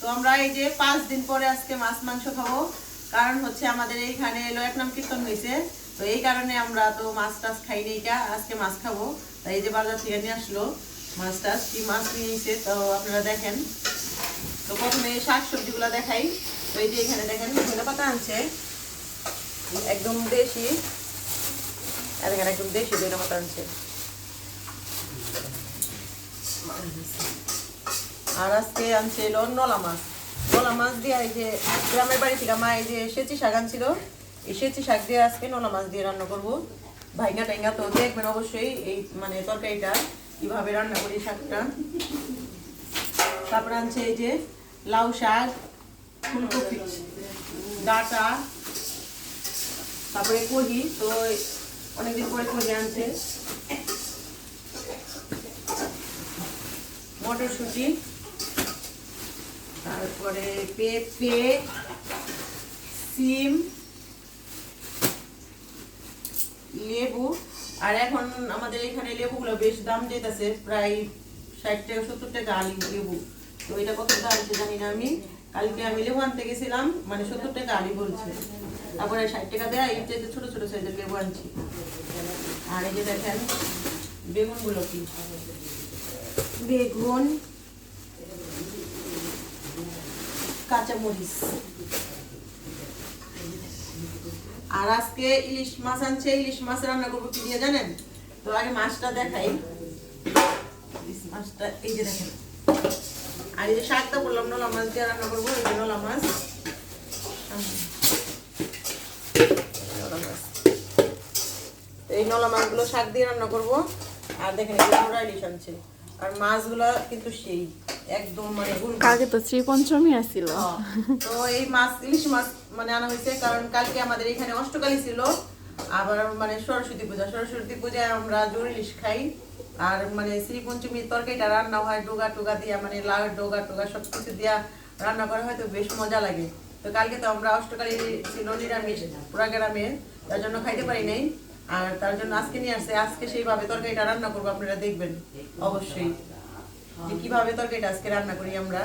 তো আমরা এই যে 5 দিন পরে আজকে মাছ মাংস খাবো, কারণ হচ্ছে আমাদের এইখানে এলো এক নাম কীর্তন হয়েছে। তো এই কারণে আমরা তো মাছ টাছ খাই নি, এটা আজকে মাছ খাবো। তাই এই যে বাজার থেকে নিয়ে আসলো মাছ টাছ, কি মাছ নিয়ে এসে তো আপনারা দেখেন। তো প্রথমে শাক সবজিগুলো দেখাই। তো এই যে এখানে দেখেন ধনে পাতা আনছে, একদম দেশি, আর এখানে একদম দেশি ধনে পাতা আনছে। আর আজকে আনছে এলো নলা মাছ। নলা মাছ দিয়ে এই যে গ্রামের বাড়ি থেকে মা এই যে সেচি শাক আনছিল, এই সেচি শাক দিয়ে আজকে নলা মাছ দিয়ে রান্না করবো। ভাইঙ্গা টাইঙ্গা তো দেখবেন অবশ্যই এই মানে তরকারিটা কিভাবে রান্না করি শাকটা। তারপরে আনছে এই যে লাউ শাক, ফুলকপি ডাঁটা, তারপরে কহি, তো অনেকদিন পরে কহি আনছে, মটরশুঁটি, তারপরে পেঁপে, সিম, লেবু। আর এখন আমাদের এখানে লেবুগুলো বেশ দাম যেতেছে, প্রায় 60 টাকা 70 টাকা আলি লেবু। তো এটা কত দাম জানি না আমি, কালকে আমি লেবু আনতে গেছিলাম, মানে 70 টাকা আলি বলছে, তারপরে 60 টাকা দেয়। এই চাইতে ছোট ছোট সাইজের লেবু আনছি। আর এই যে দেখেন বেগুনগুলো কি, বেগুন, কাঁচামরিচ। আর আজকে ইলিশ মাছ আনছে, ইলিশ মাছ রান্না করবো কি দিয়ে জানেন? তো আগে মাছটা দেখাই, ইলিশ মাছটা এই যে দেখেন। আর এই যে শাকটা বললাম নলা মাছ দিয়ে রান্না করবো, এই যে নলা মাছ। এই নলা মাছগুলো শাক দিয়ে রান্না করবো। আর দেখেন এই যে মোরা ইলিশ আনছে, আর মাছগুলো কিন্তু সেই একদম মানে কালকে তো শ্রীপঞ্চমী আসছিল। তো এই মাছ ইলিশ মাছ মানে আনা হয়েছে, কারণ কালকে আমাদের এখানে অষ্টকালী ছিল, আবার মানে সরস্বতী পূজায় আমরা জোর ইলিশ খাই। আর মানে শ্রীপঞ্চমীর তরকারিটা রান্না হয় ডোগা টোগা দিয়া, মানে লাউ ডোগা টোগা সবকিছু দিয়া রান্না করা হয়, তো বেশ মজা লাগে। তো কালকে তো আমরা অষ্টকালী ছিল নিরামিষ পুরা গ্রামে, তার জন্য খাইতে পারি নাই। আর তার জন্য আজকে নিয়ে আসছে, আজকে সেইভাবে তরকারিটা রান্না করবো, আপনারা দেখবেন অবশ্যই যে কিভাবে তরকারিটা আজকে রান্না করি আমরা।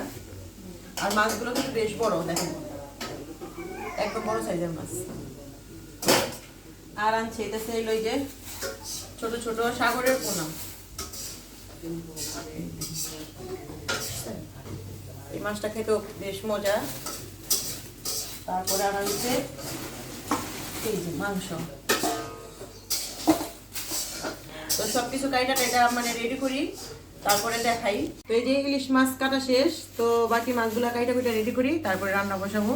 আর মাছগুলো কিন্তু বেশ বড়, দেখেন একদম বড় সাইজের মাছ। আর আনছে এটা সেই লই যে ছোট ছোট সাগরের পোনা, এই মাছটা খেতেও বেশ মজা। তারপরে আনা হচ্ছে এই যে মাংস। তো সবকিছু কাইটা টাইটা মানে রেডি করি, তারপরে দেখাই। তো এই যে ইলিশ মাছ কাটা শেষ, তো বাকি মাছগুলো কাইটা কুইটা রেডি করি, তারপরে রান্না বসাবো।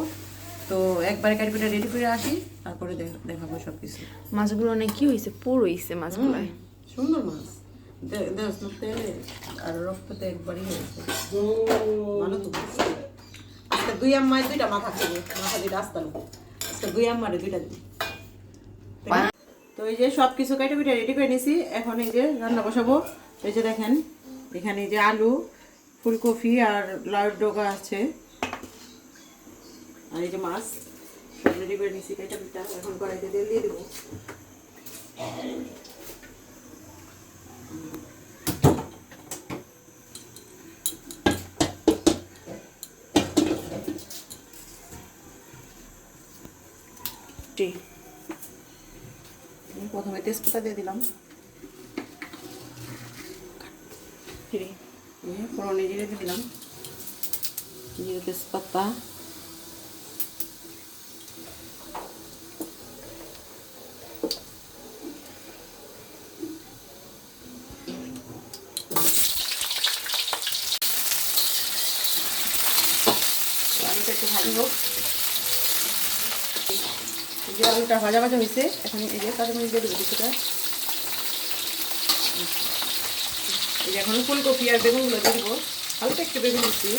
তো একবারে কাইটা কুইটা রেডি করে আসি, তারপরে দেখাবো সবকিছু। মাছগুলো অনেক কি হয়েছে, পুরো হয়েছে মাছগুলো। সুন্দর মাছ, তেলে আর রক্ততে একবারই হয়েছে ভালো। তো আজকে দুই আম্মায় দুইটা মাথা খাবো, মাথা দুইটা আসতাম আজকে দুই আম্মারে দুইটা দিই। তো এই যে সব কিছু কাইটা কুইটা রেডি করে নিয়েছি, এখন এই যে রান্না বসাবো। এই যে দেখেন এখানে যে আলু, ফুলকপি আর লাউ ডোগা আছে, আর এই যে মাছ সব রেডি করে নিয়েছি কাইটা কুইটা। এখন কড়াইতে তেল দিয়ে দেবো। প্রথমে তেজপাতা দিয়ে দিলাম, ফোড়নে জিরে দিয়ে দিলাম, জিরে তেজপাতা, আলুটা একটু ভালো হোক। যে আলুটা ভাজা ভাজা হয়েছে, এখন এই যে কাঁচামরিচ দিয়ে দেবো কিছুটা। এই যে এখন ফুলকপি আর বেগুনগুলো দিয়ে দেবো, হালকা একটু বেগুন দিচ্ছি।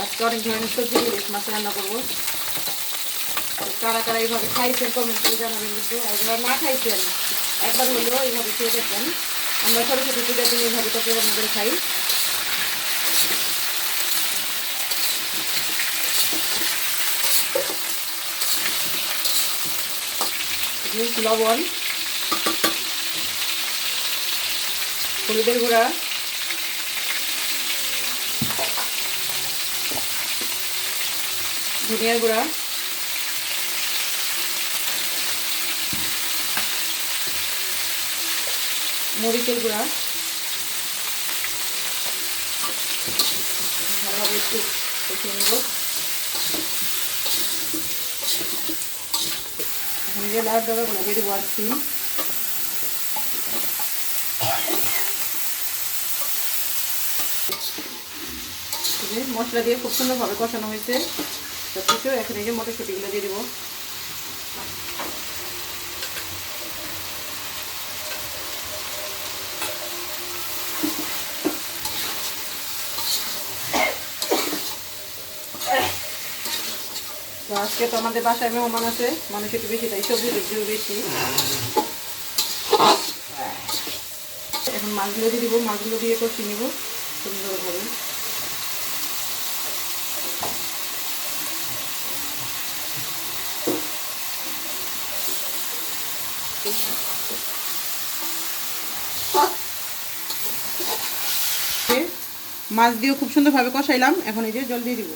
আজকে অনেক ধরনের সবজি দিয়ে মাছ রান্না করবো। কারা কারা এইভাবে খাইছেন কমেন্ট করে জানাবেন, কিন্তু আর যারা না খাইছেন একবার হলেও এইভাবে খেয়ে দেখবেন। আমরা সরস্বতী পূজার দিন এইভাবে তরকারি রান্না করে খাই। লবণ, হলুদের গুঁড়া, ধনিয়ার গুঁড়া, মরিচের গুঁড়া, ভালোভাবে একটু কষিয়ে নেব। এখানে যে লাউ ডাবাগুলো দিয়ে দেবো আর সিম। মশলা দিয়ে খুব সুন্দরভাবে কষানো হয়েছে সব কিছু। এখন এই যে মটরশুঁটিগুলো দিয়ে দেবো। তো আজকে তো আমাদের বাসায় মেহমান আছে, মানুষ একটু বেশি, তাই সবজির একটু বেশি। এখন মাছগুলো দিয়ে দিব, মাছগুলো দিয়ে কষিয়ে নিব সুন্দরভাবে। মাছ দিয়েও খুব সুন্দরভাবে কষাইলাম। এখন এই যে জল দিয়ে দিব।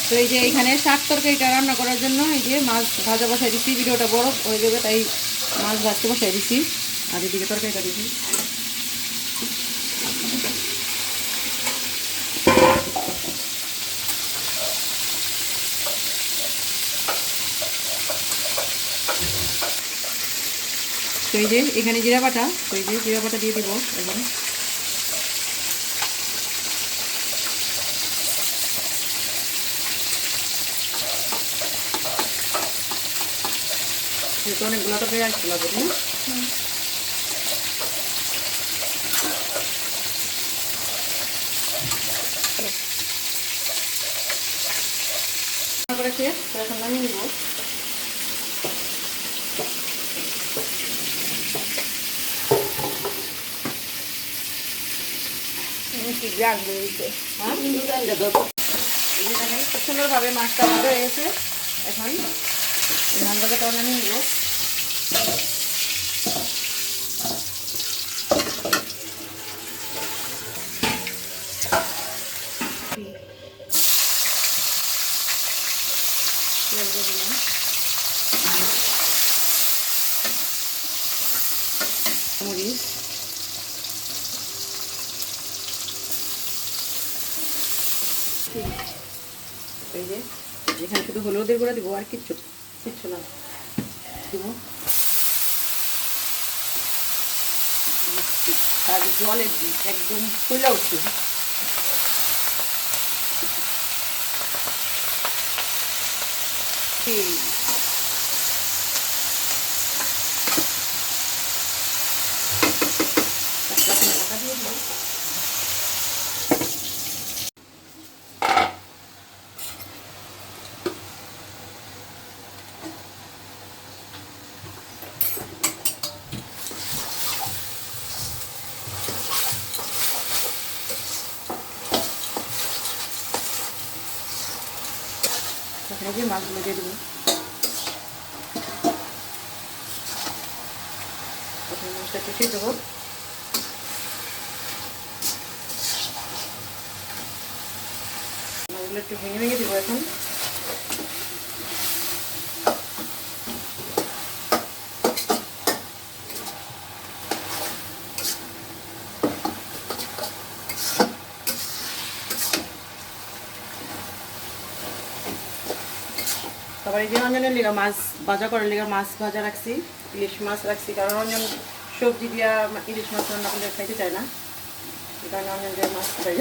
তো এই যে এইখানে শাক তরকারিটা রান্না করার জন্য এই যে মাছ ভাজা বসাই দিচ্ছি। ভিডিওটা বড় হয়ে যাবে তাই মাছ ভাজতে বসাই দিচ্ছি, আর এদিকে তরকারিটা দিচ্ছি। তো এই যে এখানে জিরা বাটা, তো এই যে জিরা বাটা দিয়ে দিব এখন। যেহেতু অনেকগুলো তরকারি আসতে লাগবে, তাই না? শেষ, এখন নামিয়ে নিব। খুব সুন্দরভাবে মাছটা ভাজা হয়ে গেছে। এখন মাছ ভাজাটা নামিয়ে নিব। মরিচ, এই যে এখানে শুধু হলুদের গুঁড়া দিব, আর কিচ্ছু না দিব। জলের দিক একদম ফুলে উঠছে। টাকা দিয়ে দিব। এখানে যে মাছগুলো দিয়ে দেবো। মাছটা একটু সিদ্ধ হোক। মাছগুলো একটু ভেঙে দিব এখন। তারপরে এই যে অঞ্জনের লিগা মাছ ভাজা করার লিগা মাছ ভাজা রাখছি, ইলিশ মাছ রাখছি, কারণ অঞ্জন সবজি দিয়া ইলিশ মাছ রান্না করলে খাইতে চায় না, এই কারণে অঞ্জন যে মাছ খাই,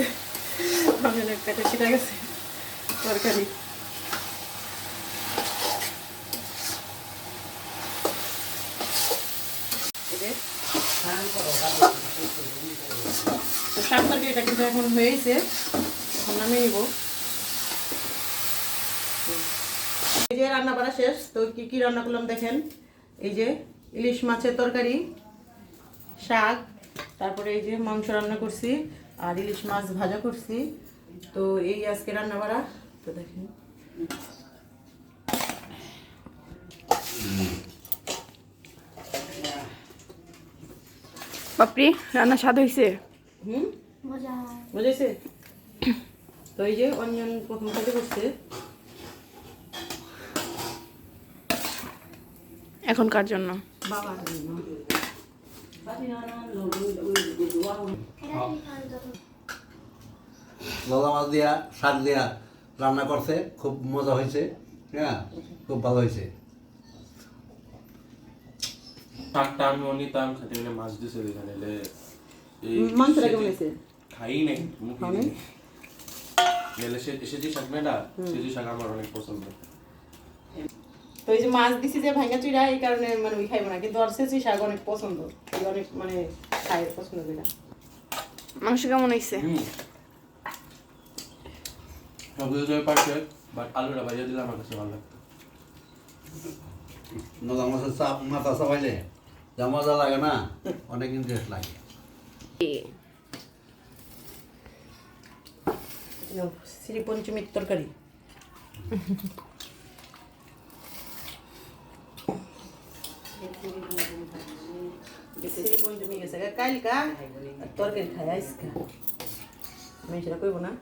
অঞ্জনের পেটে ছিটা গেছে তরকারি। তো শাক তরকারিটা কিন্তু এখন হয়েছে, এখন নামিয়ে নিব। এই যে রান্না করা শেষ। তো কি কি রান্না করলাম দেখেন। এই যে ইলিশ মাছের তরকারি, শাক, তারপরে এই যে মাংস রান্না করছি, আর ইলিশ মাছ ভাজা করছি। তো এই আজকে রান্না করা। তো দেখেন বাপরে রান্না স্বাদ হয়েছে। হুম বুঝেছে। তো এই যে অনিয়ন প্রথম কাটে করছে। এখনকার জন্য বাবা ললা মাছ দিয়া শাক দিয়া রান্না করছে, খুব মজা হয়েছে। হ্যাঁ, খুব ভালো হয়েছে। শাকটা আমি নিতাম খেতে গেলে মাছ দিছে এখানে এই মাংসটা কেমন হয়েছে? খাই নাই মুখে খাও নাই? গেলে সেজি শাক না সেজি শাক আমার অনেক পছন্দ। তো এই যে মাছ দিছি যে ভাঙা চুইরা এই কারণে মানে ওই খাইবো না, কিন্তু আর সেচি শাক অনেক পছন্দ, এই অনেক মানে খাই পছন্দ করে। মাংস কেমন হয়েছে? সব কিছু পারছে, বাট আলুটা ভাজিয়ে দিলে আমার কাছে ভালো লাগতো। ললা মাছের চাপ মাথা চাপাইলে যা মজা লাগে না, অনেক ইন্টারেস্ট লাগে। শ্রী পঞ্চমীর তরকারি। শ্রী পঞ্চমী গেছে কালকা তরকারি খাই আজকা, আমি সেটা কইব না।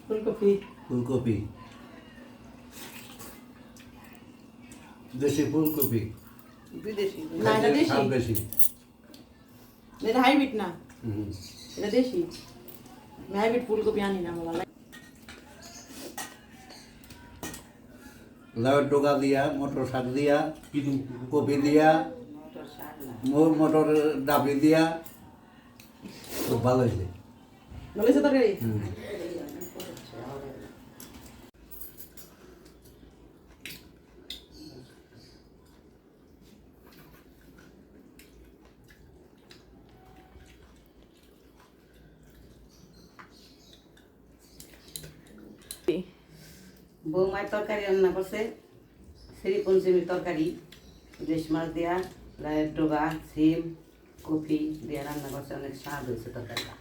ফুলকপি ফুলকপি, দেশি ফুলকপি, বিদেশি না, এটা দেশি, স্বাদ বেশি। এটা হাইব্রিড না, হুম। এটা দেশি। আমি হাইব্রিড ফুলকপি আনি না, আমার ভালো লাগে। লাউয়ের ডোকা দিয়া, মটর শাক দিয়া, কপি দিয়া, মটর ডাবলি দিয়া, খুব ভালো হয়েছে। ভালো হয়েছে তরকারি? বৌমায় তরকারি রান্না করছে, শ্রী পঞ্চমীর তরকারি, ইলিশ মাছ দেওয়া, লাইয়ের ডোগা, সিম, কপি দিয়ে রান্না করছে, অনেক স্বাদ হয়েছে তরকারিটা।